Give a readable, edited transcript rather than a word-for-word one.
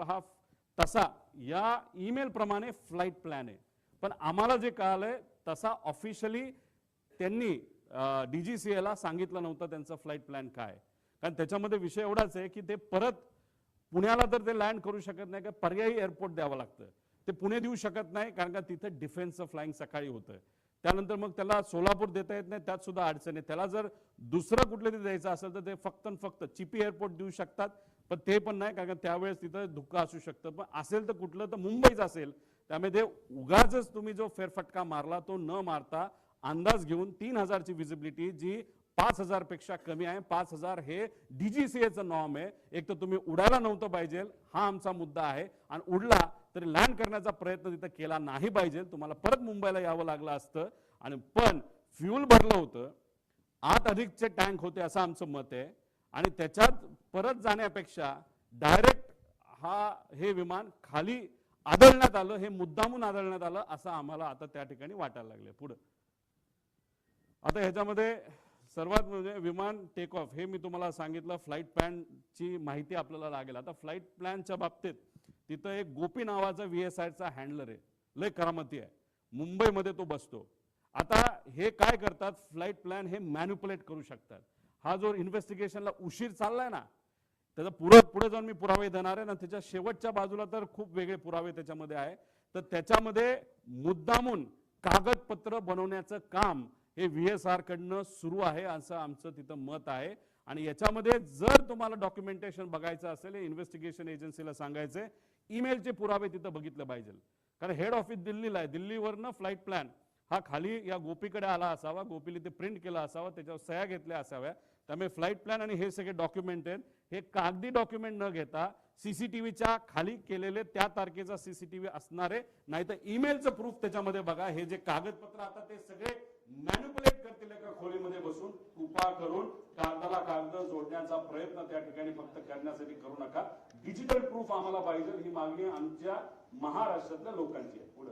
हा तसा या ईमेल प्रमाणे फ्लाइट प्लॅन आहे, पण आम्हाला जे कळालंय तसा ऑफिशियली त्यांनी DGCA सांगितलं नव्हतं त्यांचा फ्लाइट प्लॅन काय. कारण त्याच्यामध्ये विषय एवढाच आहे की ते परत पुण्याला तर ते लँड करू शकत नाही, का पर्यायी एअरपोर्ट द्यावं लागतं. ते पुणे देऊ शकत नाही कारण का तिथे डिफेन्सचं फ्लाइंग सकाळी होतं. त्यानंतर मग त्याला सोलापूर देता येत नाही, त्यात सुद्धा अडचण आहे. त्याला जर दुसरं कुठलं तरी द्यायचं असेल तर ते फक्त चिपी एअरपोर्ट देऊ शकतात, पण ते पण नाही कारण त्यावेळेस तिथं धुक्का असू शकतं. पण असेल तर कुठलं तर मुंबईच असेल. त्यामुळे ते उगाच तुम्ही जो फेरफटका मारला तो न मारता अंदाज घेऊन 3000ची विजिबिलिटी जी 5000 पेक्षा कमी आहे. 5000 हे DGCAचं नॉर्म आहे. एक तर तुम्ही उडायला नव्हतं पाहिजे हा आमचा मुद्दा आहे, आणि उडला तरी लँड करण्याचा प्रयत्न तिथं केला नाही पाहिजे. तुम्हाला परत मुंबईला यावं लागलं असतं. आणि पण फ्यूल भरलं होतं, 8 अधिकचे टँक होते असं आमचं मत आहे, आणि त्याच्यात परत जाण्यापेक्षा डायरेक्ट हे विमान खाली आदळण्यात आलं, हे मुद्दामून आदळण्यात आलं असं आम्हाला आता त्या ठिकाणी वाटायला लागले. पुढे आता ह्याच्यामध्ये सर्वात म्हणजे विमान टेक ऑफ हे मी तुम्हाला सांगितलं. फ्लाइट प्लॅनची माहिती आपल्याला लागेल. आता फ्लाइट प्लॅनच्या बाबतीत तिथं एक गोपी नावाचा VSIचा हँडलर आहे, लय करामती आहे, मुंबईमध्ये तो बसतो. आता हे काय करतात, फ्लाइट प्लॅन हे मॅन्युप्युलेट करू शकतात. हा जो इन्व्हेस्टिगेशनला उशीर चाललाय ना, त्याचा पुढे जाऊन मी पुरावे देणार आहे ना, त्याच्या शेवटच्या बाजूला तर खूप वेगळे पुरावे त्याच्यामध्ये आहे. तर त्याच्यामध्ये मुद्दामून कागदपत्र बनवण्याचं काम हे VSR कडनं सुरू आहे असं आमचं तिथं मत आहे. आणि याच्यामध्ये जर तुम्हाला डॉक्युमेंटेशन बघायचं असेल, इन्व्हेस्टिगेशन एजन्सीला सांगायचे ईमेलचे पुरावे तिथं बघितले पाहिजे. कारण हेड ऑफिस दिल्लीला आहे, दिल्लीवरनं फ्लाइट प्लॅन हा खाली या गोपीकडे आला असावा, गोपीला ते प्रिंट केला असावा, त्याच्यावर सह्या घेतल्या असाव्या. त्यामुळे फ्लाइट प्लॅन आणि हे सगळे डॉक्युमेंट आहेत, हे कागदी डॉक्युमेंट न घेता CCTVच्या खाली केलेले त्या तारखेचा CCTV असणारे, नाही तर ईमेलचं प्रूफ त्याच्यामध्ये बघा. हे जे कागदपत्र आता ते सगळे मॅन्युप्युलेट करतील एका खोलीमध्ये बसून, कृपा करून कागदाला कागद जोडण्याचा प्रयत्न त्या ठिकाणी फक्त करण्यासाठी करू नका. डिजिटल प्रूफ आम्हाला पाहिजे, ही मागणी आमच्या महाराष्ट्रातल्या लोकांची आहे.